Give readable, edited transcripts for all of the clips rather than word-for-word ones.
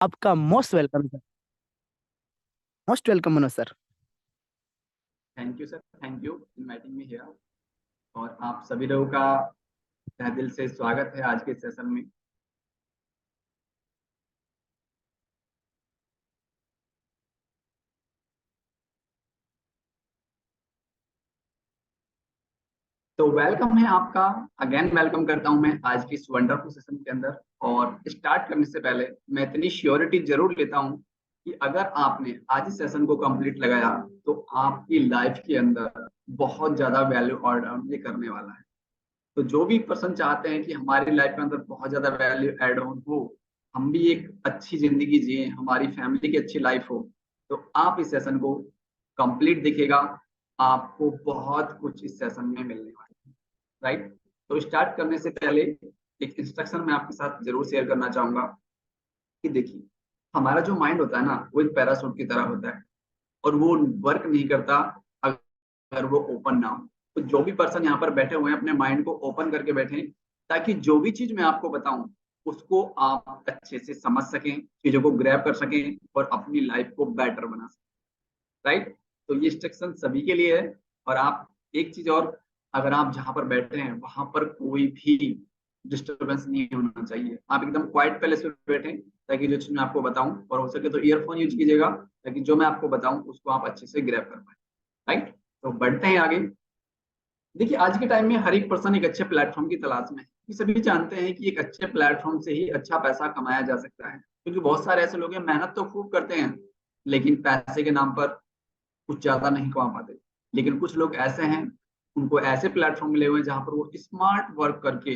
आपका most welcome sir. Most welcome Manoj sir. Thank you sir, thank you inviting me here. और आप सभी लोगों का तहे दिल से स्वागत है आज के सेशन में। तो वेलकम है आपका, अगेन वेलकम करता हूं मैं आज की इस वंडरफुल सेशन के अंदर। और स्टार्ट करने से पहले मैं इतनी श्योरिटी जरूर लेता हूं कि अगर आपने आज इस सेशन को कंप्लीट लगाया तो आपकी लाइफ के अंदर बहुत ज्यादा वैल्यू और ये करने वाला है। तो जो भी पर्सन चाहते हैं कि हमारी लाइफ के अंदर बहुत ज्यादा वैल्यू एड ऑन हो, हम भी एक अच्छी जिंदगी जिए, हमारी फैमिली की अच्छी लाइफ हो, तो आप इस सेशन को कंप्लीट देखिएगा। आपको बहुत कुछ इस सेशन में मिलने वाला है, राइट। तो स्टार्ट करने से पहले एक इंस्ट्रक्शन मैं आपके साथ जरूर शेयर करना चाहूंगा कि देखिए, हमारा जो माइंड होता है ना, वो एक पैराशूट की तरह होता है और वो वर्क नहीं करता अगर वो ओपन ना हो। तो जो भी पर्सन यहाँ पर बैठे हुए हैं अपने माइंड को ओपन करके बैठे, ताकि जो भी चीज मैं आपको बताऊं उसको आप अच्छे से समझ सकें, चीजों को ग्रैब कर सकें और अपनी लाइफ को बेटर बना सकें, राइट। तो ये इंस्ट्रक्शन सभी के लिए है। और आप एक चीज और, अगर आप जहां पर बैठे हैं वहां पर कोई भी डिस्टरबेंस नहीं होना चाहिए। आप एकदम क्वाइट प्लेस पे बैठे, ताकि जो चीज मैं आपको बताऊं, और हो सके तो ईयरफोन यूज कीजिएगा ताकि जो मैं आपको बताऊं उसको आप अच्छे से ग्रैब कर पाए, राइट। तो बढ़ते हैं आगे। देखिए, आज के टाइम में हर एक पर्सन एक अच्छे प्लेटफॉर्म की तलाश में है। ये सभी जानते हैं कि एक अच्छे प्लेटफॉर्म से ही अच्छा पैसा कमाया जा सकता है, क्योंकि बहुत सारे ऐसे लोग हैं मेहनत तो खूब करते हैं लेकिन पैसे के नाम पर कुछ ज्यादा नहीं कमा पाते। लेकिन कुछ लोग ऐसे हैं, उनको ऐसे प्लेटफॉर्म मिले हुए हैं जहां पर वो स्मार्ट वर्क करके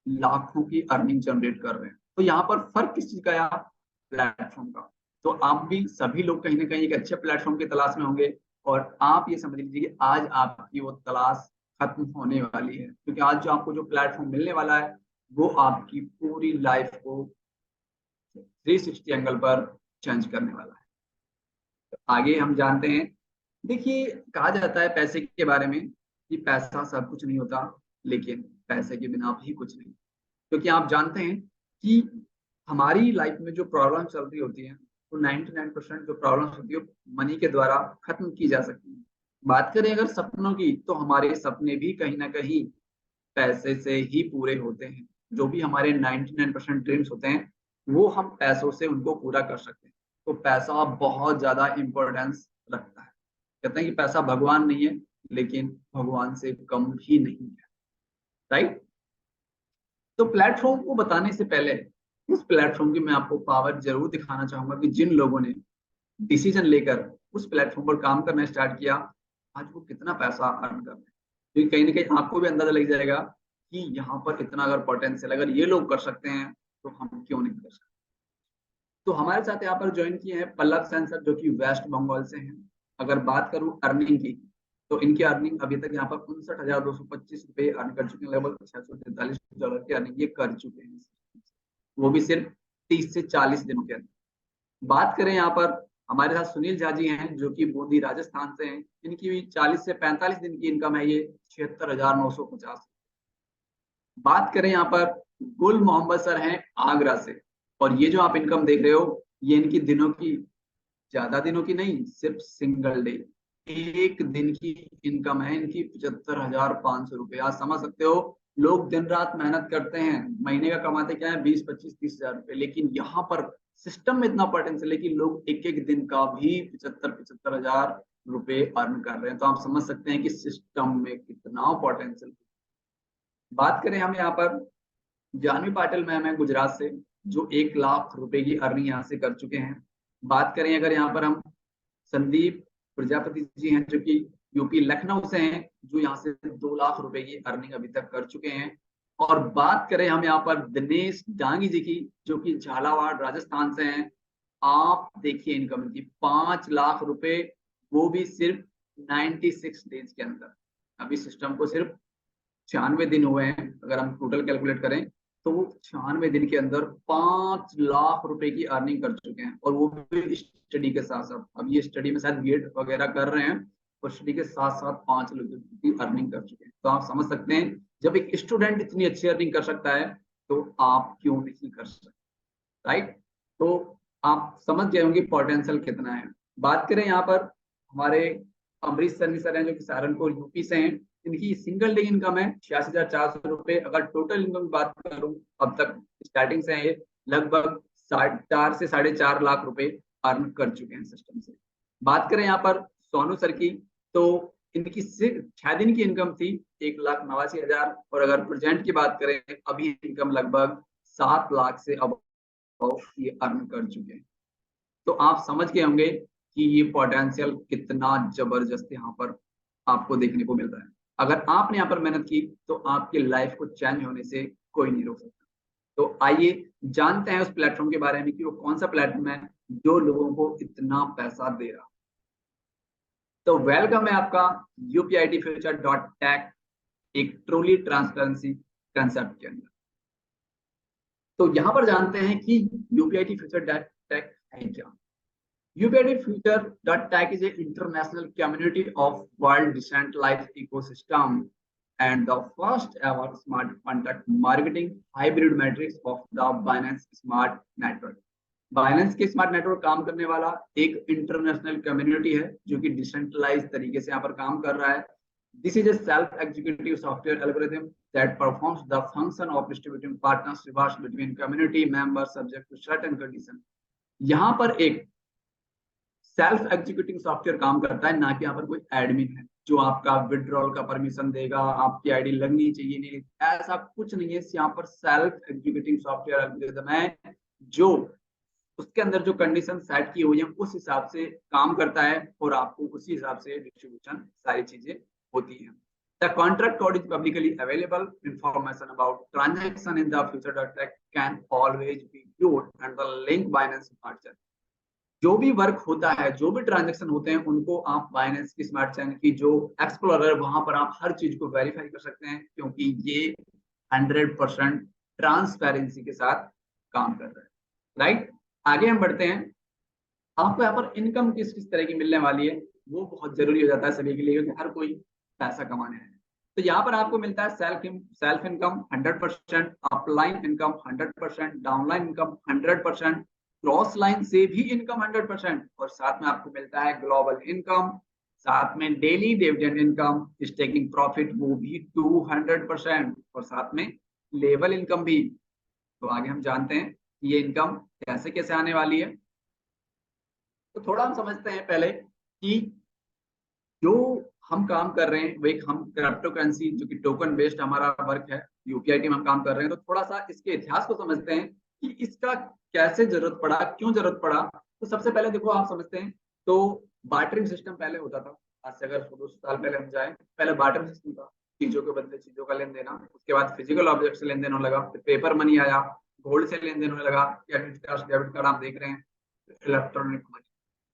लाखों की अर्निंग जनरेट कर रहे हैं। तो यहाँ पर फर्क किस चीज का है? आप प्लेटफॉर्म का। तो आप भी सभी लोग कहीं ना कहीं एक अच्छे प्लेटफॉर्म की तलाश में होंगे। और आप ये समझ लीजिए कि आज आपकी वो तलाश खत्म होने वाली है, क्योंकि आज जो आपको जो प्लेटफॉर्म मिलने वाला है वो आपकी पूरी लाइफ को 360 एंगल पर चेंज करने वाला है। तो आगे हम जानते हैं। देखिए, कहा जाता है पैसे के बारे में कि पैसा सब कुछ नहीं होता, लेकिन पैसे के बिना भी कुछ नहीं। क्योंकि आप जानते हैं कि हमारी लाइफ में जो प्रॉब्लम चल रही होती है, तो 99% जो प्रॉब्लम्स होती है मनी के द्वारा खत्म की जा सकती है। बात करें अगर सपनों की, तो हमारे सपने भी कहीं ना कहीं पैसे से ही पूरे होते हैं। जो भी हमारे 99% ड्रीम्स होते हैं वो हम पैसों से उनको पूरा कर सकते हैं। तो पैसा बहुत ज्यादा इंपॉर्टेंस रखता है। कहते हैं कि पैसा भगवान नहीं है, लेकिन भगवान से कम भी नहीं है, राइट। तो प्लेटफॉर्म को बताने से पहले उस प्लेटफॉर्म की मैं आपको पावर जरूर दिखाना चाहूंगा कि जिन लोगों ने डिसीजन लेकर उस प्लेटफॉर्म पर काम करना स्टार्ट किया, आज वो कितना पैसा अर्न कर रहे हैं। क्योंकि कहीं ना कहीं आपको भी अंदाजा लग जाएगा कि यहाँ पर इतना अगर पोटेंशियल अगर ये लोग कर सकते हैं तो हम क्यों नहीं कर सकते। तो हमारे साथ यहाँ पर ज्वाइन किए हैं पल्लव सेन सर, जो कि वेस्ट बंगाल से हैं। अगर बात करूं अर्निंग की, तो इनकी अर्निंग अभी तक यहाँ पर 59,225 रुपये अर्न कर चुके हैं। लगभग $643 की अर्निंग ये कर चुके हैं, वो भी सिर्फ 30 से 40 दिनों के अंदर। बात करें यहाँ पर, हमारे साथ सुनील झा जी हैं जो कि बूंदी राजस्थान से हैं। इनकी भी 40 से 45 दिन की इनकम है ये 76,950। बात करें यहाँ पर, गुल मोहम्मद सर हैं आगरा से, और ये जो आप इनकम देख रहे हो ये इनकी दिनों की, ज्यादा दिनों की नहीं, सिर्फ सिंगल डे, एक दिन की इनकम है इनकी 75,500 रुपये। आप समझ सकते हो, लोग दिन रात मेहनत करते हैं, महीने का कमाते क्या है, 20, 25, 30 हजार रुपये, लेकिन यहाँ पर सिस्टम में इतना पोटेंशियल है कि लोग एक एक दिन का भी 75 75 हजार रुपये अर्न कर रहे हैं। तो आप समझ सकते हैं कि सिस्टम में कितना पोटेंशियल। बात करें हम यहाँ पर, जानवी पाटिल मैम है गुजरात से, जो 1 लाख रुपए की अर्निंग यहाँ से कर चुके हैं। बात करें अगर यहाँ पर हम, संदीप प्रजापति जी हैं जो कि यूपी लखनऊ से हैं, जो यहाँ से 2 लाख रुपए की अर्निंग अभी तक कर चुके हैं। और बात करें हम यहाँ पर दिनेश डांगी जी की, जो कि झालावाड़ राजस्थान से हैं। आप देखिए इनकम की 5 लाख रुपए, वो भी सिर्फ 96 डेज के अंदर। अभी सिस्टम को सिर्फ 96 दिन हुए हैं, अगर हम टोटल कैलकुलेट करें तो वो 96 दिन के अंदर 5 लाख रुपए की अर्निंग कर चुके हैं। और वो भी स्टडी के साथ साथ, अब ये स्टडी में शायद बीएड वगैरह कर रहे हैं, और स्टडी के साथ साथ 5 लाख की अर्निंग कर चुके हैं। तो आप समझ सकते हैं, जब एक स्टूडेंट इतनी अच्छी अर्निंग कर सकता है तो आप क्यों नहीं कर सकते, राइट। तो आप समझ गए होंगे पोटेंशियल कितना है। बात करें यहाँ पर हमारे अमरीश सर सर हैं जो कि सहारनपुर यूपी से हैं, इनकी सिंगल डे इनकम है 86,400 रुपए। अगर टोटल इनकम की बात करूं अब तक स्टार्टिंग से ये लगभग 4 से 4.5 लाख रुपए अर्न कर चुके हैं सिस्टम से। बात करें यहाँ पर सोनू सर की, तो इनकी सिर्फ 6 दिन की इनकम थी 1,89,000, और अगर प्रेजेंट की बात करें अभी इनकम लगभग 7 लाख से अब ये अर्न कर चुके हैं। तो आप समझ गए होंगे कि ये पोटेंशियल कितना जबरदस्त यहाँ पर आपको देखने को मिल रहा है। अगर आपने यहाँ पर मेहनत की तो आपकी लाइफ को चेंज होने से कोई नहीं रोक सकता। तो आइए जानते हैं उस प्लेटफॉर्म के बारे में कि वो कौन सा प्लेटफॉर्म है जो लोगों को इतना पैसा दे रहा। तो वेलकम है आपका UPITfuture.tech, एक ट्रूली ट्रांसपेरेंसी कंसेप्ट के अंदर। तो यहाँ पर जानते हैं कि UPITfuture.tech है क्या। UPITfuture.tech is an international community of world decentralized ecosystem and the first ever smart contract marketing hybrid matrix of the Binance Smart Network. Binance के स्मार्ट नेटवर्क काम करने वाला एक इंटरनेशनल कम्युनिटी है जो कि डिसेंट्रलाइज तरीके से यहाँ पर काम कर रहा है। This is a self-executive software algorithm that performs the function of distributing partners rewards between community members subject to certain conditions. यहाँ पर एक सेल्फ एग्जीक्यूटिंग सॉफ्टवेयर काम करता है, ना कि यहाँ पर कोई एडमिन है जो आपका विड्रॉल का परमिशन देगा, आपकी आईडी लगनी चाहिए, नहीं ऐसा कुछ नहीं है। यहाँ पर सेल्फ एग्जीक्यूटिंग सॉफ्टवेयर एल्गोरिथम है जो उसके अंदर जो कंडीशन सेट की हुई है उस हिसाब से काम करता है और आपको उसी हिसाब से डिस्ट्रीब्यूशन सारी चीजें होती हैं। The contract code is publicly available. Information about transaction in the future.tech can always be viewed and the link Binance Smart Chain. जो भी वर्क होता है, जो भी ट्रांजैक्शन होते हैं, उनको आप बाइनेंस की स्मार्ट चेन की जो एक्सप्लोरर वहां पर आप हर चीज को वेरीफाई कर सकते हैं, क्योंकि ये 100% ट्रांसपेरेंसी के साथ काम कर रहा है। राइट, आगे हम बढ़ते हैं। आपको यहाँ पर इनकम किस किस तरह की मिलने वाली है वो बहुत जरूरी हो जाता है सभी के लिए, क्योंकि हर कोई पैसा कमाने है। तो यहाँ पर आपको मिलता है self income 100%, upline income 100%, downline income 100%, cross line से भी इनकम 100%, और साथ में आपको मिलता है ग्लोबल इनकम, साथ में daily dividend income, staking profit वो भी 200%, और साथ में लेवल इनकम भी। तो आगे हम जानते हैं ये इनकम कैसे कैसे आने वाली है। तो थोड़ा हम समझते हैं पहले कि जो हम काम कर रहे हैं वो एक हम क्रिप्टो करेंसी जो कि टोकन बेस्ड हमारा वर्क है, यूपीआईटी में हम काम कर रहे हैं। तो थोड़ा सा इसके इतिहास को समझते हैं कि इसका कैसे जरूरत पड़ा, क्यों जरूरत पड़ा। तो सबसे पहले देखो आप समझते हैं तो बार्टरिंग सिस्टम पहले होता था। आज से अगर 200 साल पहले हम जाए, पहले बार्टरिंग सिस्टम था, चीजों के बदले चीजों का लेन देना। उसके बाद फिजिकल ऑब्जेक्ट से लेन देन होने लगा, फिर पेपर मनी आया, गोल्ड से लेन देन होने लगा, क्रेडिट कार्ड डेबिट कार्ड आप देख रहे हैं, इलेक्ट्रॉनिक मनी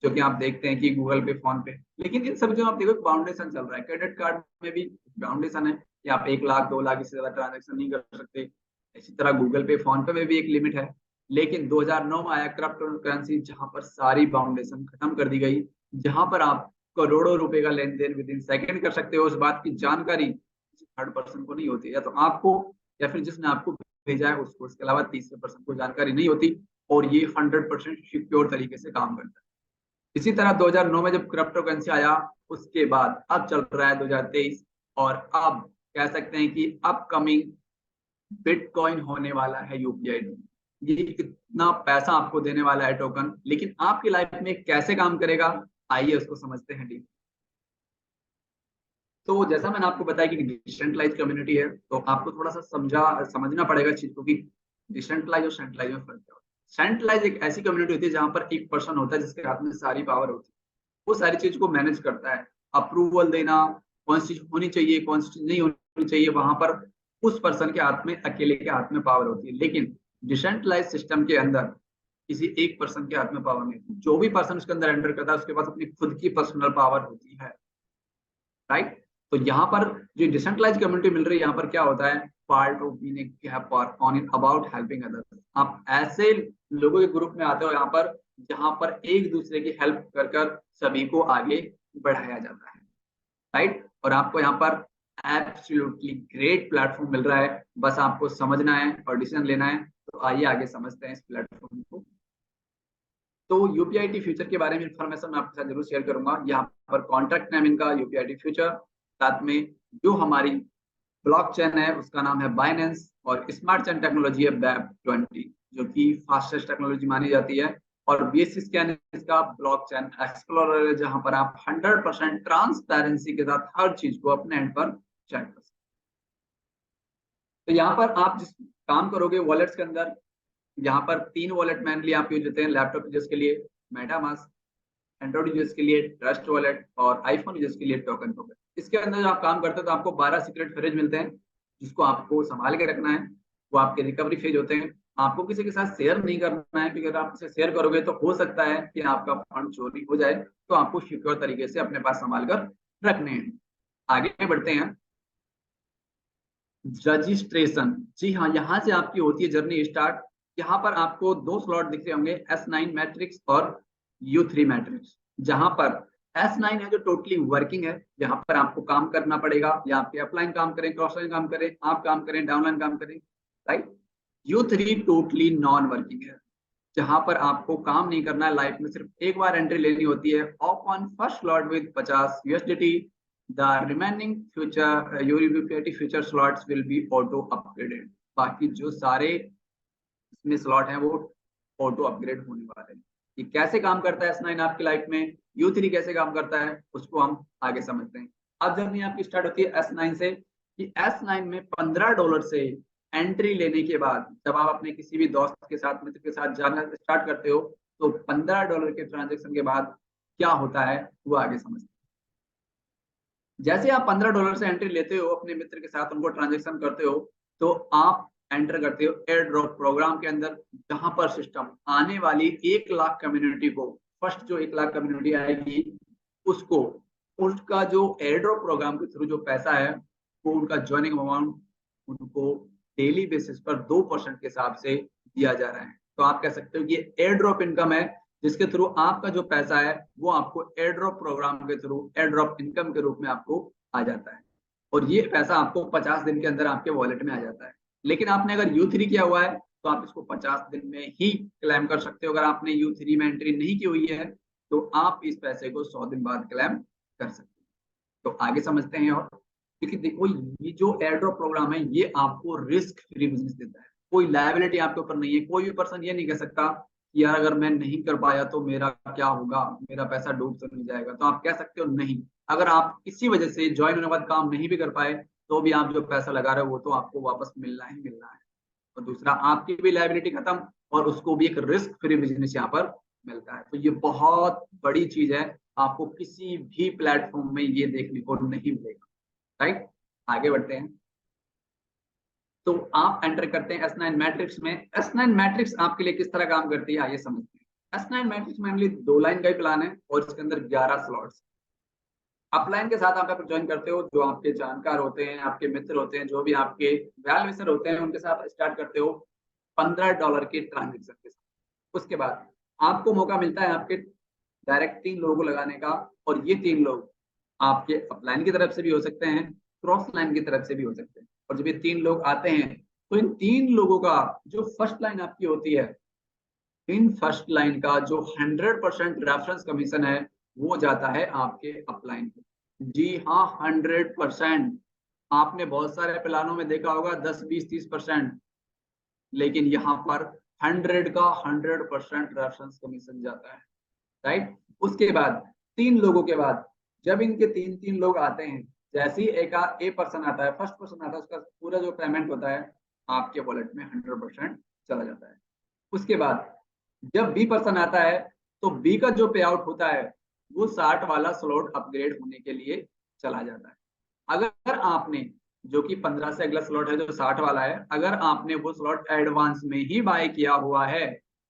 जो कि आप देखते हैं कि गूगल पे, फोन पे। लेकिन इन सब जो आप देखो फाउंडेशन चल रहा है, क्रेडिट कार्ड में भी फाउंडेशन है कि आप 1 लाख 2 लाख इससे ज्यादा ट्रांजेक्शन नहीं कर सकते। इसी तरह गूगल पे, फोन पे में भी एक लिमिट है। लेकिन 2009 में आया क्रिप्टो करेंसी, जहां पर सारी बाउंडेशन खत्म कर दी गई, जहां पर आप करोड़ों रुपए का लेन देन विद इन सेकेंड कर सकते हो। उस बात की जानकारी किसी थर्ड पर्सन को नहीं होती, या तो आपको या फिर जिसने आपको भेजा है उसको, इसके अलावा तीसरे पर्सन को जानकारी नहीं होती, और ये 100% सिक्योर तरीके से काम करता है। इसी तरह 2009 में जब क्रिप्टो करेंसी आया, उसके बाद अब चल रहा है 2023, और अब कह सकते हैं कि अपकमिंग बिटकॉइन होने वाला है यूपीआईटी। ये कितना पैसा आपको देने वाला है टोकन, लेकिन आपकी लाइफ में कैसे काम करेगा, आइए उसको समझते हैं डीप। तो जैसा मैंने आपको बताया कि डिसेंट्रलाइज कम्युनिटी है, तो आपको थोड़ा सा समझना पड़ेगा चीज को कि डिसेंट्रलाइज और सेंट्रलाइज में फर्क क्या होता है। सेंट्रलाइज एक ऐसी कम्युनिटी होती है जहां पर एक पर्सन होता है जिसके हाथ में सारी पावर होती है, वो सारी चीज को मैनेज करता है, अप्रूवल देना, कौन सी चीज होनी चाहिए कौन सी चीज नहीं होनी चाहिए, वहां पर उस पर्सन के हाथ में, अकेले के हाथ में पावर होती है। लेकिन डिसेंट्रलाइज सिस्टम के अंदर किसी एक पर्सन के हाथ में पावर नहीं होती, जो भी पर्सन उसके अंदर एंटर करता है उसके पास अपनी खुद की पर्सनल पावर होती है। राइट, तो यहाँ पर जो डिसेंट्रलाइज कम्युनिटी मिल रही है, यहाँ पर क्या होता है, part of being on in about helping others. आप ऐसे लोगों के ग्रुप में आते हो यहाँ पर जहां पर एक दूसरे की हेल्प कर कर सभी को आगे बढ़ाया जाता है। राइट, और आपको यहाँ पर एब्सोल्युटली ग्रेट प्लेटफॉर्म मिल रहा है, बस आपको समझना है और डिसीजन लेना है। तो आइए आगे समझते हैं इस प्लेटफॉर्म को। तो यूपीआईटी फ्यूचर के बारे में इंफॉर्मेशन मैं आपके साथ जरूर शेयर करूंगा। यहाँ पर कॉन्ट्रैक्ट नेम इनका यूपीआईटी फ्यूचर, साथ में जो हमारी ब्लॉकचेन है उसका नाम है बाइनेंस, और स्मार्ट चेन टेक्नोलॉजी है BEP20, जो कि फास्टेस्ट टेक्नोलॉजी मानी जाती है। और बेसिस क्या है इसका, ब्लॉकचेन एक्सप्लोरर है, जहां पर आप 100% ट्रांसपेरेंसी के साथ हर चीज को अपने एंड पर चेक कर सकते। तो यहाँ पर आप जिस काम करोगे वॉलेट्स के अंदर, यहाँ पर 3 वॉलेट मेनली आप यूज लेते हैं लैपटॉप यूजर्स के लिए मेटामास्क, एंड्रॉइड यूजर्स के लिए ट्रस्ट वॉलेट, और आईफोन यूजर्स के लिए टोकन वॉलेट। इसके अंदर जब आप काम करते हैं तो आपको 12 सीक्रेट फ्रेज मिलते हैं, जिसको आपको संभाल के रखना है। वो आपके रिकवरी फेज होते हैं, आपको किसी के साथ शेयर नहीं करना है, क्योंकि अगर आप इसे शेयर करोगे तो हो सकता है कि आपका फंड चोरी हो जाए। तो आपको सिक्योर तरीके से अपने पास संभाल कर रखने हैं। आगे बढ़ते हैं। रजिस्ट्रेशन, जी हाँ, यहाँ से आपकी होती है जर्नी स्टार्ट। यहाँ पर आपको 2 स्लॉट दिख रहे होंगे, S9 मैट्रिक्स और U3 मैट्रिक्स। जहां पर S9 है जो टोटली वर्किंग है, जहां पर आपको काम करना पड़ेगा, या आपके अपलाइन काम करें, क्रॉस लाइन काम करें, आप काम करें, डाउनलाइन काम करें, right. U3 totally non working है, जहां पर आपको काम नहीं करना है, लाइफ में सिर्फ एक बार एंट्री लेनी होती है, off on first slot with 50 USDT। The remaining future UPIT future slots will be auto upgraded. बाकी जो सारे इसमें स्लॉट हैं वो ऑटो अपग्रेड होने वाले हैं। ये कैसे काम करता है S9 आपकी लाइफ में, U3 कैसे काम करता है, उसको हम आगे समझते हैं। अब जर्नी आपकी स्टार्ट होती है S9 से, कि S9 में $15 से एंट्री लेने के बाद, जब आप अपने किसी भी दोस्त के साथ, मित्र के साथ जाना स्टार्ट करते हो, तो $15 के ट्रांजेक्शन के बाद क्या होता है वो आगे समझते हैं। जैसे आप $15 से एंट्री लेते हो, अपने मित्र के साथ उनको ट्रांजेक्शन करते हो, तो आप एंटर करते हो एयर ड्रॉप प्रोग्राम के अंदर, जहां पर सिस्टम आने वाली 1 लाख कम्युनिटी को, फर्स्ट जो 1 लाख कम्युनिटी आएगी उसको, उसका जो एयर ड्रॉप प्रोग्राम के थ्रू जो पैसा है, वो उनका ज्वाइनिंग अमाउंट उनको डेली बेसिस पर 2% के हिसाब से दिया जा रहा है। तो आप कह सकते हो कि एयर ड्रॉप इनकम है, जिसके थ्रू आपका जो पैसा है वो आपको एयर ड्रॉप प्रोग्राम के थ्रू एयर ड्रॉप इनकम के रूप में आपको आ जाता है, और ये पैसा आपको 50 दिन के अंदर आपके वॉलेट में आ जाता है। लेकिन आपने अगर U3 किया हुआ है तो आप इसको 50 दिन में ही क्लेम कर सकते हो। अगर आपने U3 में एंट्री नहीं की हुई है तो आप इस पैसे को 100 दिन बाद क्लेम कर सकते हो। तो आगे समझते हैं। और क्योंकि देखो, ये जो एयर ड्रॉप प्रोग्राम है ये आपको रिस्क फ्री बिजनेस देता है, कोई लायबिलिटी आपके ऊपर नहीं है। कोई भी पर्सन ये नहीं कह सकता कि यार अगर मैं नहीं कर पाया तो मेरा क्या होगा, मेरा पैसा डूब तो नहीं जाएगा। तो आप कह सकते हो नहीं, अगर आप किसी वजह से ज्वाइन होने के बाद काम नहीं भी कर पाए तो भी आप जो पैसा लगा रहे हो वो तो आपको वापस मिलना ही मिलना है। और दूसरा, आपकी भी लायबिलिटी खत्म, और उसको भी एक रिस्क फ्री बिजनेस यहाँ पर मिलता है। तो ये बहुत बड़ी चीज है, आपको किसी भी प्लेटफॉर्म में ये देखने को नहीं मिलेगा, राइट। आगे बढ़ते हैं। तो आप एंटर करते हैं S9 मैट्रिक्स में। S9 मैट्रिक्स आपके लिए किस तरह काम करती है आइए समझते हैं। S9 मैट्रिक्स मेनली 2 लाइन का ही प्लान है, और इसके अंदर 11 स्लॉट्स। अपलाइन के साथ आप ज्वाइन करते हो, जो आपके जानकार होते हैं, आपके मित्र होते हैं, जो भी आपके वेल विशर होते हैं, उनके साथ स्टार्ट करते हो $15 के ट्रांजेक्शन के साथ। उसके बाद आपको मौका मिलता है आपके डायरेक्ट 3 लोगों को लगाने का, और ये 3 लोग आपके अपलाइन की तरफ से भी हो सकते हैं, क्रॉस लाइन की तरफ से भी हो सकते हैं। और जब ये 3 लोग आते हैं तो इन 3 लोगों का जो फर्स्ट लाइन आपकी होती है, इन फर्स्ट लाइन का जो 100% रेफरेंस कमीशन है वो जाता है आपके अपलाइन को। जी हाँ, 100%। आपने बहुत सारे प्लानों में देखा होगा 10, 20, 30%, लेकिन यहाँ पर 100 का 100% रेफरेंस कमीशन जाता है, राइट। उसके बाद 3 लोगों के बाद जब इनके 3-3 लोग आते हैं, जैसे ही एक ए पर्सन आता है, फर्स्ट पर्सन आता है, उसका पूरा जो पेमेंट होता है आपके वॉलेट में 100% चला जाता है। उसके बाद जब बी पर्सन आता है तो बी का जो पे आउट होता है वो 60 वाला स्लॉट अपग्रेड होने के लिए चला जाता है। अगर आपने, जो कि 15 से अगला स्लॉट है जो 60 वाला है, अगर आपने वो स्लॉट एडवांस में ही बाय किया हुआ है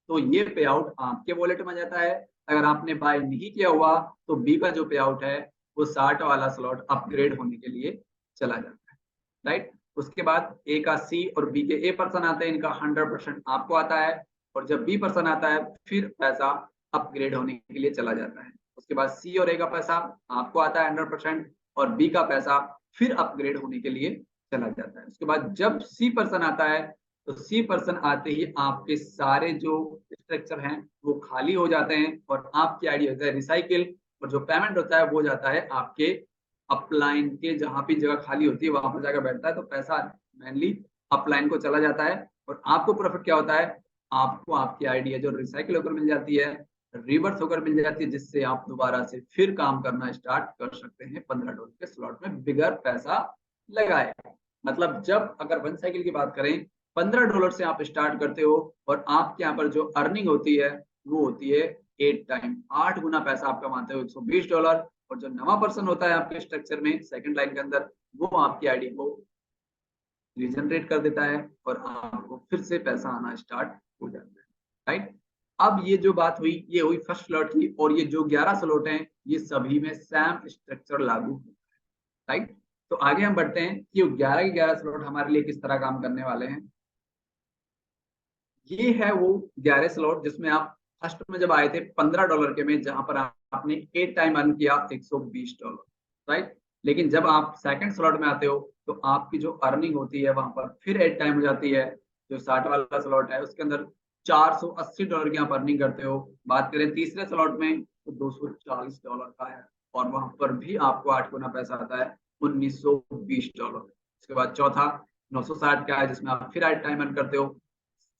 तो ये पे आउट आपके वॉलेट में जाता है। अगर आपने बाय नहीं किया हुआ तो बी का जो पे आउट है वो 60 वाला स्लॉट अपग्रेड होने के लिए चला जाता है, राइट। उसके बाद ए का सी और बी के ए पर्सन आते हैं, इनका 100% आपको आता है। और जब बी पर्सन आता है फिर पैसा अपग्रेड होने के लिए चला जाता है। उसके बाद सी और ए का पैसा आपको आता है 100%, और बी का पैसा फिर अपग्रेड होने के लिए चला जाता है। उसके बाद जब सी पर्सन आता है तो सी पर्सन आते ही आपके सारे जो स्ट्रक्चर हैं वो खाली हो जाते हैं और आपकी आईडी होता है रिसाइकिल, और जो पेमेंट होता है वो जाता है आपके अपलाइन के, जहां भी जगह खाली होती है वहां पर जाकर बैठता है, तो पैसा मेनली अपलाइन को चला जाता है। और आपको प्रॉफिट क्या होता है, आपको आपकी आईडी है जो रिसाइकिल होकर मिल जाती है, रिवर्स होकर मिल जाती है, जिससे आप दोबारा से फिर काम करना स्टार्ट कर सकते हैं $15 के स्लॉट में बिगर पैसा लगाए। मतलब जब अगर वन साइकिल की बात करें, $15 से आप स्टार्ट करते हो और आपके यहाँ पर जो अर्निंग होती है वो होती है 8 टाइम, 8 गुना पैसा आप कमाते हो, $120। और जो नवा पर्सन होता है आपके स्ट्रक्चर में सेकंड लाइन के अंदर, वो आपकी आईडी को रिजनरेट कर देता है और आपको फिर से पैसा आना स्टार्ट हो जाता है, राइट। अब ये जो बात हुई ये हुई फर्स्ट स्लॉट की, और ये जो 11 स्लॉट हैं ये सभी में सेम स्ट्रक्चर लागू होता है, राइट। तो आगे हम बढ़ते हैं कि 11 के 11 स्लॉट हमारे लिए किस तरह काम करने वाले हैं। ये है वो 11 स्लॉट जिसमें आप फर्स्ट में जब आए थे $15 के में, जहां पर आपने 8 टाइम अर्न किया $120, राइट। लेकिन जब आप सेकंड स्लॉट में आते हो तो आपकी जो अर्निंग होती है वहां पर फिर 8 टाइम हो जाती है। जो 60 वाला स्लॉट है उसके अंदर $480 की आप अर्निंग करते हो। बात करें तीसरे स्लॉट में तो $240 का है, और वहां पर भी आपको 8 गुना पैसा आता है, $1920। उसके बाद चौथा 960 का है जिसमें आप फिर 8 टाइम अर्न करते हो,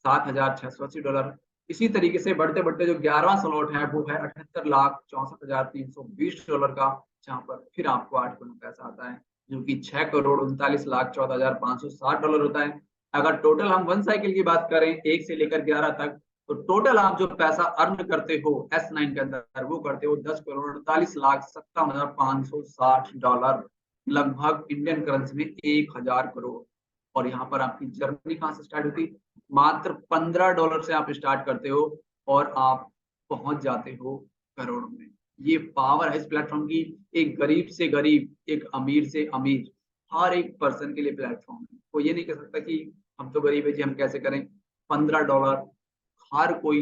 $7,680। इसी तरीके से बढ़ते बढ़ते जो 11वां स्लॉट है वो है $78,64,320 का, जहां पर फिर आपको 8 गुना पैसा आता है, जो कि $6,39,14,560 होता है। अगर टोटल हम वन साइकिल की बात करें 1 से लेकर 11 तक, तो टोटल आप जो पैसा अर्न करते हो S9 के अंदर वो करते हो $10,48,57,560, लगभग इंडियन करेंसी में 1,000 करोड़। और यहाँ पर आपकी जर्नी कहाँ से स्टार्ट होती, मात्र $15 से आप स्टार्ट करते हो और आप पहुंच जाते हो करोड़ों में। ये पावर है इस प्लेटफॉर्म की। एक गरीब से गरीब, एक अमीर से अमीर, हर एक पर्सन के लिए प्लेटफॉर्म है। कोई ये नहीं कह सकता कि हम तो गरीब है जी हम कैसे करें। $15 हर कोई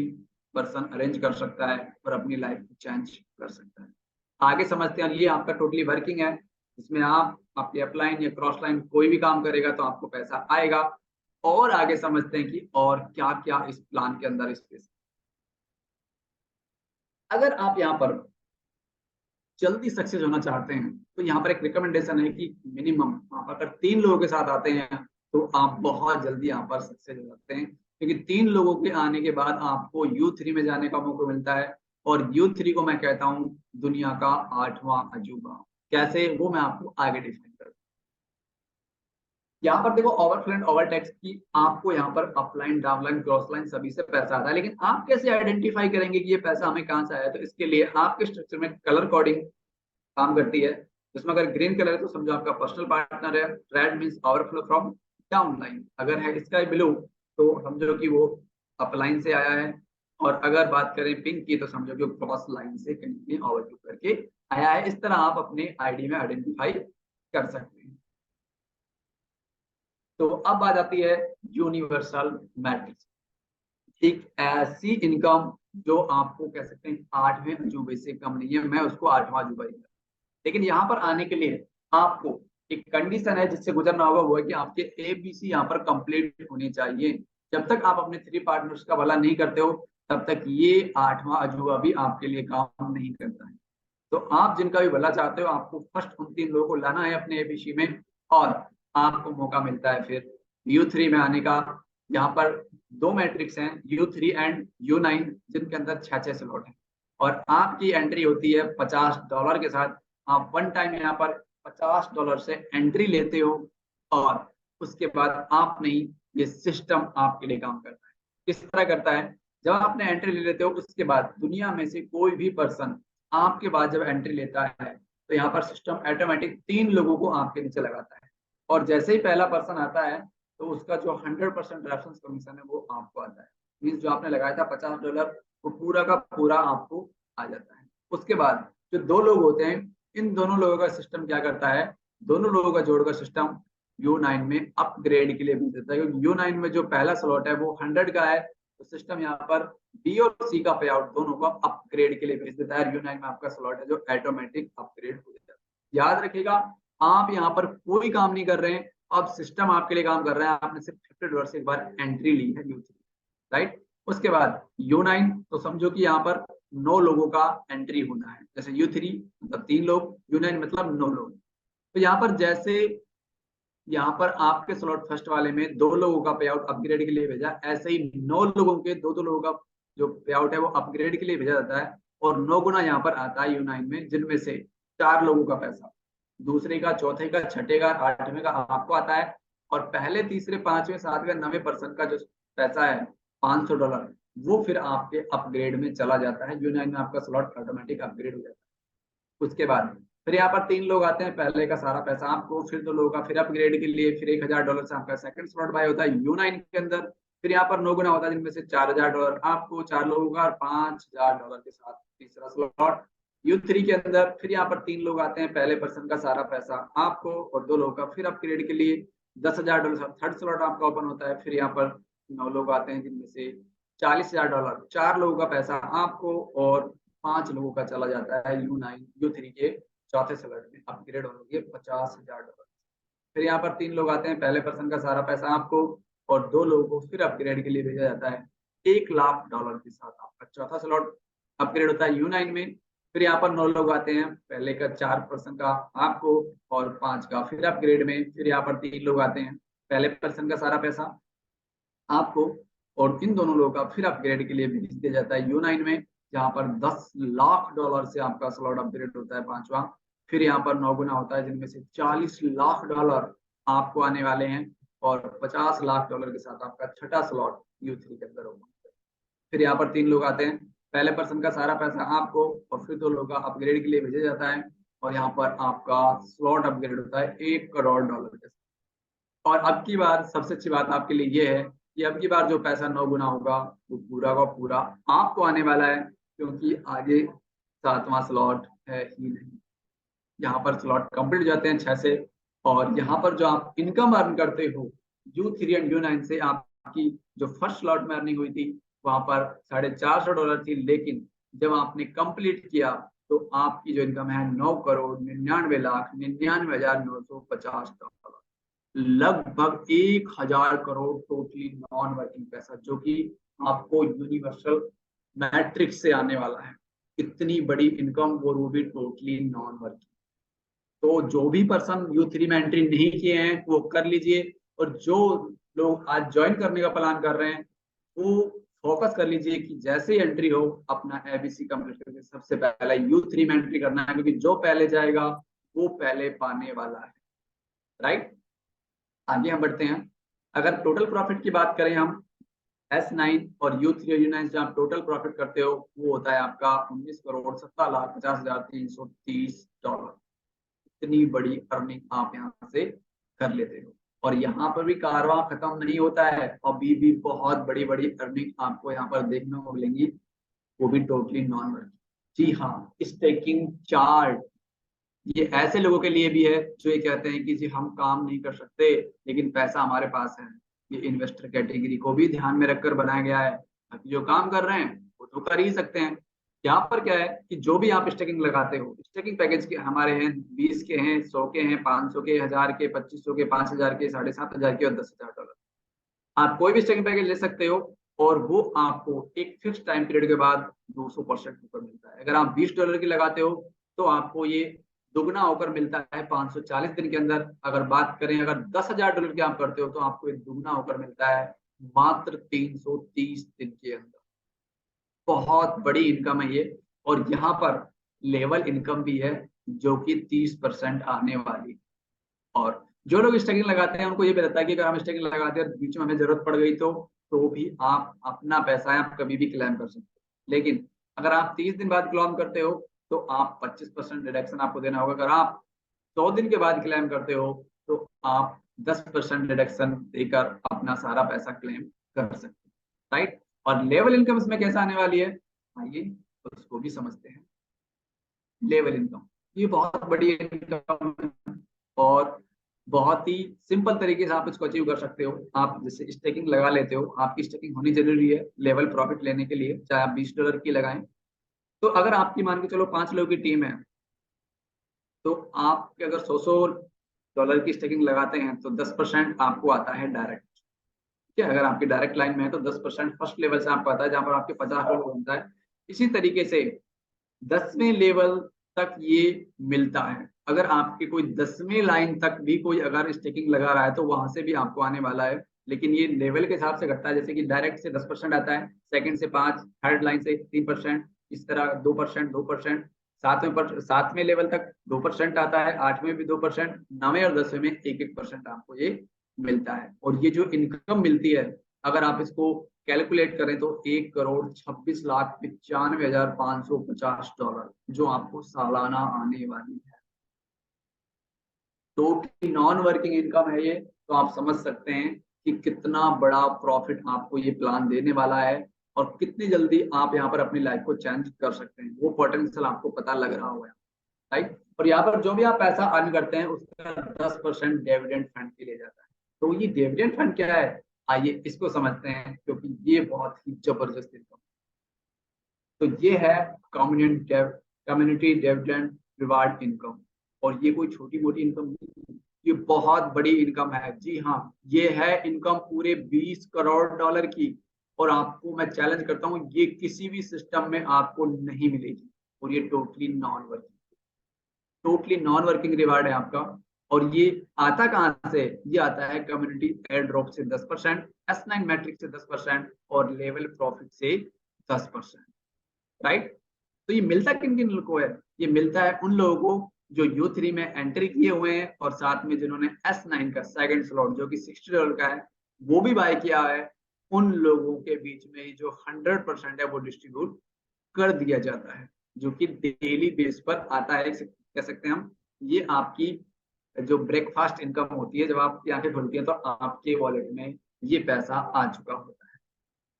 पर्सन अरेंज कर सकता है और अपनी लाइफ को चेंज कर सकता है। आगे समझते हैं, ये आपका टोटली वर्किंग है, इसमें आप आपके अपलाइन या क्रॉस लाइन कोई भी काम करेगा तो आपको पैसा आएगा। और आगे समझते हैं कि और क्या क्या इस प्लान के अंदर स्पेस। अगर आप यहाँ पर जल्दी सक्सेस होना चाहते हैं तो यहाँ पर एक रिकमेंडेशन है कि मिनिमम आप अगर 3 लोगों के साथ आते हैं तो आप बहुत जल्दी यहाँ पर सक्सेस हो सकते हैं, क्योंकि 3 लोगों के आने के बाद आपको U3 में जाने का मौका मिलता है। और U3 को मैं कहता हूँ दुनिया का 8वां अजूबा। कैसे, वो मैं आपको आगे डिफाइन करूँ। यहाँ पर देखो ओवरफ्लो एंड ओवरटेक्स की आपको यहाँ पर अपलाइन डाउनलाइन क्रॉस लाइन सभी से पैसा आता है, लेकिन आप कैसे आइडेंटिफाई करेंगे कि ये पैसा हमें कहाँ से आया। तो इसके लिए आपके स्ट्रक्चर में कलर कोडिंग काम करती है, जिसमें अगर ग्रीन कलर है तो समझो आपका पर्सनल पार्टनर है, red means overflow from downline, अगर है स्काई ब्लू तो समझो कि वो अपलाइन से आया है, और अगर बात करें पिंक की तो समझो कि क्रॉस लाइन से कहीं ओवरफ्लो करके आया है। इस तरह आप अपने आईडी में आइडेंटिफाई कर सकते हैं। तो अब आ जाती है यूनिवर्सल मैट्रिक्स, एक ऐसी इनकम जो आपको कह सकते हैं 8वें अजूबे से कम नहीं है, मैं उसको 8वां अजूबा ही। लेकिन यहाँ पर आने के लिए आपको एक कंडीशन है जिससे गुजरना होगा, वो है कि आपके ABC यहाँ पर कंप्लीट होने चाहिए। जब तक आप अपने 3 पार्टनर्स का भला नहीं करते हो तब तक ये 8वां अजूबा भी आपके लिए काम नहीं करता है। तो आप जिनका भी भला चाहते हो आपको फर्स्ट उन 3 लोगों को लाना है अपने ABC में, और आपको मौका मिलता है फिर U3 में आने का। यहाँ पर 2 मैट्रिक्स हैं, U3 एंड U9, जिनके अंदर 6 स्लॉट हैं, और आपकी एंट्री होती है $50 के साथ। आप वन टाइम यहाँ पर $50 से एंट्री लेते हो, और उसके बाद आप नहीं, ये सिस्टम आपके लिए काम करता है। किस तरह करता है, जब आपने एंट्री ले लेते हो उसके बाद दुनिया में से कोई भी पर्सन आपके बाद जब एंट्री लेता है तो यहाँ पर सिस्टम ऑटोमेटिक 3 लोगों को आपके नीचे लगाता है, और जैसे ही पहला पर्सन आता है तो उसका जो 100% रेफरेंस कमीशन है वो आपको आता है। मीन्स जो आपने लगाया था $50 वो पूरा का पूरा आपको आ जाता है। उसके बाद जो 2 लोग होते हैं, इन दोनों लोगों का सिस्टम क्या करता है, दोनों लोगों का जोड़कर सिस्टम U9 में अपग्रेड के लिए भेज देता है, क्योंकि U9 में जो पहला स्लॉट है वो 100 का है, तो सिस्टम यहाँ पर B और C का पे आउट दोनों को अपग्रेड के लिए भेज देता है। U9 में आपका स्लॉट है जो ऑटोमेटिक अपग्रेड हो जाता है। याद रखिएगा, आप यहाँ पर कोई काम नहीं कर रहे हैं, अब सिस्टम आपके लिए काम कर रहा है, आपने सिर्फ $50 से एक बार एंट्री ली है U3, राइट। उसके बाद U9, तो समझो कि यहाँ पर 9 लोगों का एंट्री होना है। जैसे U3 मतलब 3 लोग, U9 मतलब 9 लोग। तो यहाँ पर जैसे यहाँ पर आपके स्लॉट फर्स्ट वाले में 2 लोगों का पे आउट अपग्रेड के लिए भेजा, ऐसे ही 9 लोगों के 2 लोगों का जो पे आउट है वो अपग्रेड के लिए भेजा जाता है, और 9 गुना यहाँ पर आता है U9 में, जिनमें से 4 लोगों का पैसा दूसरे का, चौथे का, छठे का, 8वें का आपको आता है, और पहले, तीसरे, 5वें, 7वें, 9वें पर्सन का जो पैसा है $500, वो फिर आपके अपग्रेड में चला जाता है। U9 में आपका स्लॉट ऑटोमेटिक अपग्रेड हो जाता है। उसके बाद फिर यहाँ पर 3 लोग आते हैं, पहले का सारा पैसा आपको, फिर 2 लोगों का फिर अपग्रेड के लिए फिर $1000 से आपका सेकंड स्लॉट बाय होता है U9 के अंदर। फिर यहाँ पर 9 गुना होता है, जिनमें से $4000 आपको, 4 लोगों का, और $5000 के साथ तीसरा स्लॉट U3 के अंदर। फिर यहाँ पर 3 लोग आते हैं, पहले पर्सन का सारा पैसा आपको, और 2 लोगों का फिर अपग्रेड के लिए $10000 थर्ड स्लॉट आपका ओपन होता है। फिर यहाँ पर 9 लोग आते हैं, जिनमें से $40000, 4 लोगों का पैसा आपको, और 5 लोगों का चला जाता है U3 के चौथे स्लॉट में अपग्रेड होने के $50000। फिर यहाँ पर 3 लोग आते हैं, पहले पर्सन का सारा पैसा आपको, और 2 लोगों को फिर अपग्रेड के लिए भेजा जाता है $1,00,000 के साथ। आपका चौथा स्लॉट अपग्रेड होता है U9 में। फिर यहाँ पर 9 लोग आते हैं, पहले का 4 पर्सन का आपको, और 5 का फिर अपग्रेड में। फिर यहाँ पर 3 लोग आते हैं, पहले पर्सन का सारा पैसा आपको, और इन दोनों लोगों का फिर अपग्रेड के लिए भेज दिया जाता है U9 में, जहां पर $10,00,000 से आपका स्लॉट अपग्रेड होता है पांचवा। फिर यहाँ पर 9 गुना होता है, जिनमें से $40,00,000 आपको आने वाले हैं, और $50,00,000 के साथ आपका छठा स्लॉट U3 के अंदर होगा। फिर यहाँ पर 3 लोग आते हैं, पहले पर्सन का सारा पैसा आपको, और फिर 2 लोगों का अपग्रेड के लिए भेजा जाता है, और यहाँ पर आपका स्लॉट अपग्रेड होता है $1,00,00,000 के साथ। और अब की बार सबसे अच्छी बात आपके लिए ये है कि अब की बार जो पैसा 9 गुना होगा, वो पूरा का पूरा आपको आने वाला है, क्योंकि आगे 7वां स्लॉट है ही नहीं। यहाँ पर स्लॉट कंप्लीट हो जाते हैं 6 से, और यहाँ पर जो आप इनकम अर्न करते हो U3 एंड U9 से, आपकी जो फर्स्ट स्लॉट में अर्निंग हुई थी वहां पर $450 थी, लेकिन जब आपने कंप्लीट किया तो आपकी जो इनकम है $9,99,99,950, लगभग 1,000 करोड़ टोटली नॉन वर्किंग पैसा, जो कि आपको यूनिवर्सल मैट्रिक्स से आने वाला है। इतनी बड़ी इनकम, वो भी टोटली नॉन वर्किंग। तो जो भी पर्सन U3 में एंट्री नहीं किए हैं वो कर लीजिए, और जो लोग आज ज्वाइन करने का प्लान कर रहे हैं वो फोकस कर लीजिए कि जैसे ही एंट्री हो अपना ABC कंप्लीट करके सबसे पहले U3 में एंट्री करना है, क्योंकि जो पहले जाएगा वो पहले पाने वाला है, राइट। आगे हम बढ़ते हैं। अगर टोटल प्रॉफिट की बात करें हम, S9 और U3 और U9 से आप टोटल प्रॉफिट करते हो, वो होता है आपका $19,70,50,330। इतनी बड़ी अर्निंग आप यहाँ से कर लेते हो, और यहाँ पर भी कारवां खत्म नहीं होता है, अभी भी बहुत बड़ी बड़ी अर्निंग आपको यहाँ पर देखने को मिलेंगी, वो भी टोटली नॉन वर्किंग। जी हाँ, स्टेकिंग चार्ट ये ऐसे लोगों के लिए भी है जो ये कहते हैं कि जी हम काम नहीं कर सकते लेकिन पैसा हमारे पास है। ये इन्वेस्टर कैटेगरी को भी ध्यान में रखकर बनाया गया है, ताकि जो काम कर रहे हैं वो तो कर ही सकते हैं। यहाँ पर क्या है कि जो भी आप स्टेकिंग लगाते हो, स्टेकिंग पैकेज के हमारे हैं 20 के हैं, 100 के हैं, 500 के, 1000 के, 2500 के, 5000 के, 7500 के, और $10,000। आप कोई भी स्टेकिंग पैकेज ले सकते हो, और वो आपको एक फिक्स टाइम पीरियड के बाद 200% ऊपर मिलता है। अगर आप $20 की लगाते हो तो आपको ये दुगना होकर मिलता है 540 दिन के अंदर। अगर बात करें अगर $10,000 की आप करते हो तो आपको ये दुगना होकर मिलता है मात्र 330 दिन के अंदर। बहुत बड़ी इनकम है ये, और यहाँ पर लेवल इनकम भी है जो कि 30% आने वाली। और जो लोग स्टेकिंग लगाते हैं उनको ये भी रहता है कि अगर हम स्टेकिंग लगाते हैं बीच में हमें जरूरत पड़ गई तो भी आप अपना पैसा है आप कभी भी क्लेम कर सकते हो। लेकिन अगर आप 30 दिन बाद क्लेम करते हो तो आप 25% डिडक्शन आपको देना होगा। अगर आप 100 दिन के बाद क्लेम करते हो तो आप 10% डिडक्शन देकर अपना सारा पैसा क्लेम कर सकते हो, राइट। और लेवल इनकम इसमें कैसे आने वाली है, आइए उसको भी समझते हैं। लेवल इनकम ये बहुत बड़ी इनकम है, और बहुत ही सिंपल तरीके से आप इसको अचीव कर सकते हो। आप जैसे स्टेकिंग लगा लेते हो, आपकी स्टेकिंग होनी जरूरी है लेवल प्रॉफिट लेने के लिए, चाहे आप $20 की लगाएं। तो अगर आपकी मान के चलो 5 लोगों की टीम है, तो आपके अगर 100 डॉलर की स्टेकिंग लगाते हैं तो 10% आपको आता है डायरेक्ट। ठीक है, अगर आपकी डायरेक्ट लाइन में है तो 10% फर्स्ट लेवल से आपको आता है, जहां पर आपके 50 डॉलर बनता है। इसी तरीके से 10वें लेवल तक ये मिलता है। अगर आपके कोई 10वें लाइन तक भी कोई अगर स्टेकिंग लगा रहा है तो वहां से भी आपको आने वाला है, लेकिन ये लेवल के हिसाब से घटता है। जैसे कि डायरेक्ट से 10% आता है, सेकंड से 5, थर्ड लाइन से 3%, इस तरह 2%, 2%, 7वें लेवल तक 2% आता है, 8वें भी 2%, 9वें और 10वें में 1-1% आपको ये मिलता है। और ये जो इनकम मिलती है, अगर आप इसको कैलकुलेट करें तो 1,96,95,550 डॉलर जो आपको सालाना आने वाली है। टोटली नॉन वर्किंग इनकम है ये, तो आप समझ सकते हैं कि कितना बड़ा प्रॉफिट आपको ये प्लान देने वाला है और कितनी जल्दी आप यहाँ पर अपनी लाइफ को चेंज कर सकते हैं। वो पोटेंशियल आपको पता लग रहा होगा, राइट। और यहाँ पर जो भी आप पैसा अर्न करते हैं उसका 10% डिविडेंड फंड के लिए जाता है। तो ये डिविडेंड फंड क्या है, आइए इसको समझते हैं, क्योंकि ये बहुत ही जबरदस्त इनकम। तो ये है कम्युनिटी डिविडेंड रिवार्ड इनकम। और ये कोई छोटी मोटी इनकम नहीं, ये बहुत बड़ी इनकम है। जी हाँ, ये है इनकम पूरे 20 करोड़ डॉलर की। और आपको मैं चैलेंज करता हूँ, ये किसी भी सिस्टम में आपको नहीं मिलेगी। और ये टोटली नॉन वर्किंग रिवार्ड है आपका। और ये आता कहां से, ये आता है कम्युनिटी एयर ड्रॉप से 10%, S9 मैट्रिक से 10% और लेवल प्रॉफिट से 10%, राइट। तो ये मिलता किन किन लोगों को है, ये मिलता है उन लोगों को जो U3 में एंट्री किए हुए हैं और साथ में जिन्होंने S9 का सेकंड स्लॉट जो कि $60 का है वो भी बाय किया है। उन लोगों के बीच में जो 100% है वो डिस्ट्रीब्यूट कर दिया जाता है, जो कि डेली बेस पर आता है। कह सकते हैं हम, ये आपकी जो ब्रेकफास्ट इनकम होती है, जब आपकी आंखें खुलती हैं तो आपके वॉलेट में ये पैसा आ चुका होता है,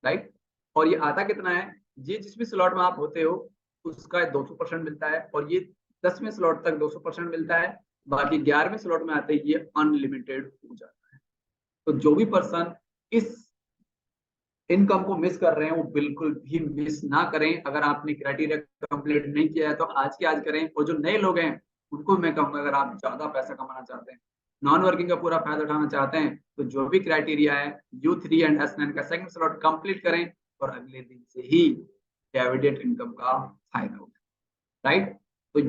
राइट। और ये आता कितना है, ये जिस भी स्लॉट में आप होते हो उसका 200% मिलता है। और ये 10वें स्लॉट तक 200% मिलता है, बाकी 11वें स्लॉट में आते ही ये अनलिमिटेड हो जाता है। तो जो भी पर्सन इस इनकम को मिस कर रहे हैं वो बिल्कुल भी मिस ना करें। अगर आपने क्राइटेरिया कंप्लीट नहीं किया है तो आज के आज करें। और जो नए लोग हैं उनको मैं कहूंगा, अगर आप ज्यादा पैसा कमाना चाहते हैं, नॉन वर्किंग का पूरा फायदा उठाना चाहते हैं, तो जो भी क्राइटेरिया है U3 एंड S9 का सेकंड स्लॉट कंप्लीट करें और अगले दिन से ही डिविडेंड इनकम का फायदा उठाएं, राइट। तो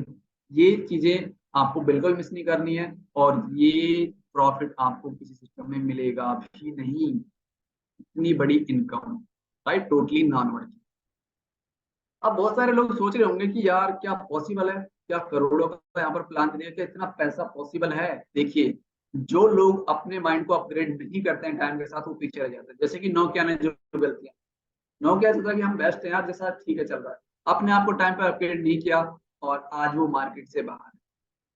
ये चीजें आपको बिल्कुल मिस नहीं करनी है। और ये प्रॉफिट आपको किसी सिस्टम में मिलेगा भी नहीं, इतनी बड़ी income, right, totally non working. अब बहुत सारे लोग सोच रहे होंगे कि यार क्या पॉसिबल है, क्या करोड़ों का यहाँ पर प्लान दिया, क्या इतना पैसा पॉसिबल है। देखिए, जो लोग अपने माइंड को अपग्रेड नहीं करते हैं टाइम के साथ वो पीछे रह जाते हैं। जैसे कि नोकिया ने जो गलतियां, नोकिया सोचा कि हम बेस्ट हैं यार, जैसा ठीक है चल रहा है, अपने आप को टाइम पर अपग्रेड नहीं किया और आज वो मार्केट से बाहर है,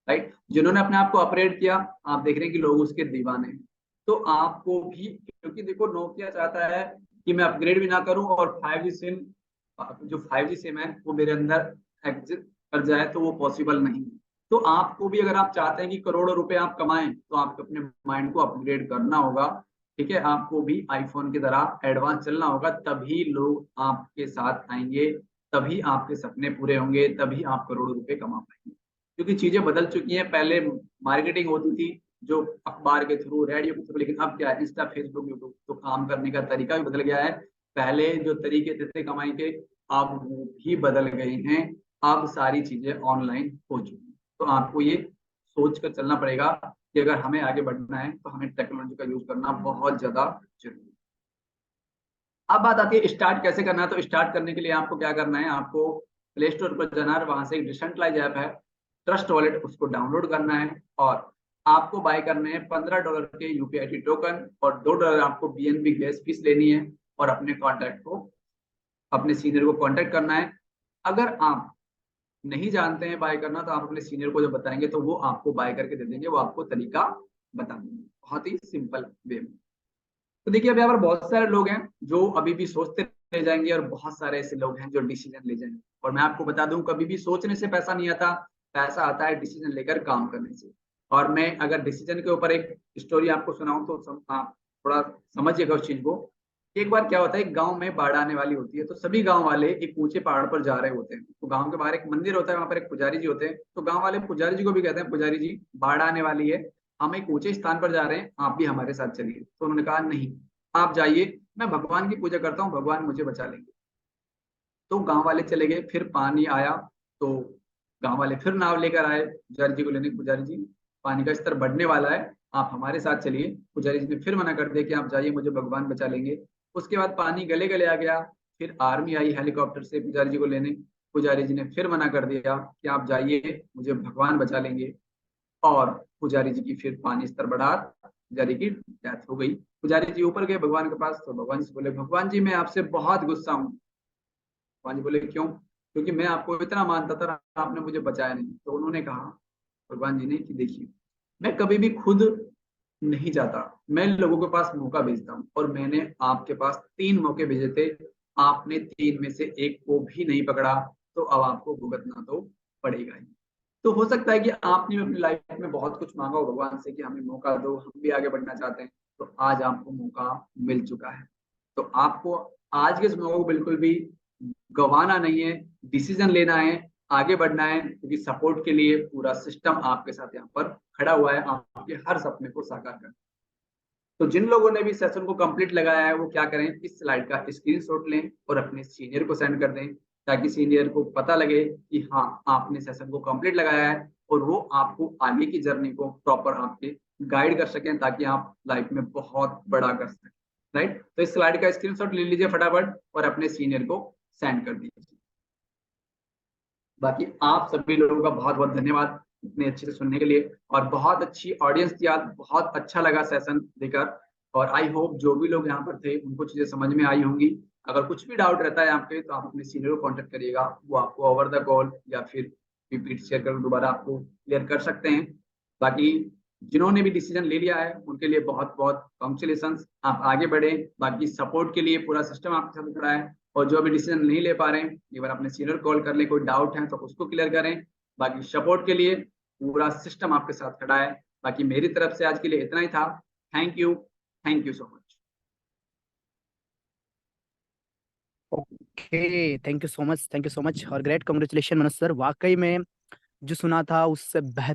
राइट। जिन्होंने अपने आप को अपग्रेड किया, आप देख रहे हैं कि लोग उसके दीवाने हैं। तो आपको भी, क्योंकि देखो नोकिया चाहता है कि मैं अपग्रेड भी ना करूं और 5G सिम, जो 5G सिम है वो मेरे अंदर एग्जिट कर जाए, तो वो पॉसिबल नहीं है। तो आपको भी, अगर आप चाहते हैं कि करोड़ों रुपए आप कमाएं, तो आपको अपने माइंड को अपग्रेड करना होगा। ठीक है, आपको भी आईफोन की तरह एडवांस चलना होगा, तभी लोग आपके साथ आएंगे, तभी आपके सपने पूरे होंगे, तभी आप करोड़ों रुपए कमा पाएंगे। क्योंकि चीजें बदल चुकी हैं। पहले मार्केटिंग होती थी जो अखबार के थ्रू, रेडियो के थ्रू, लेकिन अब क्या है, इंस्टा, फेसबुक, यूट्यूब, तो काम करने का तरीका भी बदल गया है। पहले जो तरीके थे कमाई के, अब वो भी बदल गए हैं। अब सारी चीजें ऑनलाइन हो चुकी हैं। तो आपको ये सोच कर चलना पड़ेगा कि अगर हमें आगे बढ़ना है तो हमें टेक्नोलॉजी का यूज करना बहुत ज्यादा जरूरी है। अब बात आती है स्टार्ट कैसे करना है। तो स्टार्ट करने के लिए आपको क्या करना है, आपको प्ले स्टोर पर जाना है, वहां से एक डिसेंट्रलाइज ऐप है ट्रस्ट वॉलेट, उसको डाउनलोड करना है। और आपको बाय करने हैं $15 के UPIT टोकन और $2 आपको BNB गैस फीस लेनी है। और अपने कॉन्टैक्ट को, अपने सीनियर को कांटेक्ट करना है। अगर आप नहीं जानते हैं बाय करना, तो आप अपने सीनियर को जब बताएंगे तो वो आपको बाय करके दे देंगे, वो आपको तरीका बता देंगे बहुत ही सिंपल वे में। तो देखिए, अब यहाँ पर बहुत सारे लोग हैं जो अभी भी सोचते रह जाएंगे और बहुत सारे ऐसे लोग हैं जो डिसीजन ले जाएंगे। और मैं आपको बता दूं, कभी भी सोचने से पैसा नहीं आता, पैसा आता है डिसीजन लेकर काम करने से। और मैं अगर डिसीजन के ऊपर एक स्टोरी आपको सुनाऊं तो आप थोड़ा समझिएगा उस चीज को। एक बार क्या होता है, एक गांव में बाढ़ आने वाली होती है, तो सभी गांव वाले एक ऊंचे पहाड़ पर जा रहे होते हैं। तो गांव के बाहर एक मंदिर होता है, वहां पर एक पुजारी जी होते हैं। तो गांव वाले पुजारी जी को भी कहते हैं, पुजारी जी बाढ़ आने वाली है, हम एक ऊंचे स्थान पर जा रहे हैं, आप भी हमारे साथ चलिए। तो उन्होंने कहा नहीं, आप जाइए, मैं भगवान की पूजा करता हूँ, भगवान मुझे बचा लेंगे। तो गांव वाले चले गए, फिर पानी आया तो गांव वाले फिर नाव लेकर आए पुजारी जी को लेने। पुजारी जी, पानी का स्तर बढ़ने वाला है, आप हमारे साथ चलिए। पुजारी जी ने फिर मना कर दिया कि आप जाइए, मुझे भगवान बचा लेंगे। उसके बाद पानी गले गले आ गया, फिर आर्मी आई हेलीकॉप्टर से पुजारी जी को लेने। पुजारी जी ने फिर मना कर दिया कि आप जाइए, मुझे भगवान बचा लेंगे। और पुजारी जी की फिर पानी स्तर बढ़ा, पुजारी की डेथ हो गई। पुजारी जी ऊपर गए भगवान के पास, तो भगवान जी बोले, भगवान जी मैं आपसे बहुत गुस्सा हूँ। भगवान जी बोले क्यों? क्योंकि मैं आपको इतना मानता था, आपने मुझे बचाया नहीं। तो उन्होंने कहा भगवान जी ने कि देखिए, मैं कभी भी खुद नहीं जाता, मैं लोगों के पास मौका भेजता हूँ, और मैंने आपके पास 3 मौके भेजे थे, आपने 3 में से एक को भी नहीं पकड़ा, तो अब आपको भुगतना तो पड़ेगा ही। तो हो सकता है कि आपने अपनी लाइफ में बहुत कुछ मांगा हो भगवान से कि हमें मौका दो, हम भी आगे बढ़ना चाहते हैं, तो आज आपको मौका मिल चुका है। तो आपको आज के इस मौके को बिल्कुल भी गंवाना नहीं है, डिसीजन लेना है, आगे बढ़ना है, क्योंकि सपोर्ट के लिए पूरा सिस्टम आपके साथ यहाँ पर खड़ा हुआ है, आपके हर सपने को साकार करने। तो जिन लोगों ने भी सेशन को कंप्लीट लगाया है वो क्या करें, इस स्लाइड का स्क्रीनशॉट लें और अपने सीनियर को सेंड कर दें, ताकि सीनियर को पता लगे कि हाँ आपने सेशन को कंप्लीट लगाया है, और वो आपको आगे की जर्नी को प्रॉपर आपके गाइड कर सकें, ताकि आप लाइफ में बहुत बड़ा कर सकें। राइट, तो इस स्लाइड का स्क्रीनशॉट ले लीजिए फटाफट और अपने सीनियर को सेंड कर दीजिए। बाकी आप सभी लोगों का बहुत बहुत धन्यवाद इतने अच्छे से सुनने के लिए, और बहुत अच्छी ऑडियंस थी आज, बहुत अच्छा लगा सेशन देकर। और आई होप जो भी लोग यहाँ पर थे उनको चीजें समझ में आई होंगी। अगर कुछ भी डाउट रहता है यहाँ पे तो आप अपने सीनियर को कॉन्टेक्ट करिएगा, वो आपको ओवर द कॉल या फिर पीपीटी शेयर कर दोबारा आपको क्लियर कर सकते हैं। बाकी जिन्होंने भी डिसीजन ले लिया है उनके लिए बहुत बहुत कॉन्ग्रेचुलेशन, आप आगे बढ़े। बाकी सपोर्ट के लिए पूरा सिस्टम आपके साथ खड़ा है, और जो अभी डिसीजन नहीं ले पा रहे हैं एक बार अपने सीनियर कॉल कर ले, कोई डाउट है तो उसको क्लियर करें। बाकी सपोर्ट के लिए पूरा सिस्टम आपके साथ खड़ा है। बाकी मेरी तरफ से आज के लिए इतना ही था। Thank you so much. Okay, thank you so much, thank you so much और ग्रेट कॉन्ग्रेचुलेशन मनोज सर। वाकई में जो सुना था उससे बेहतर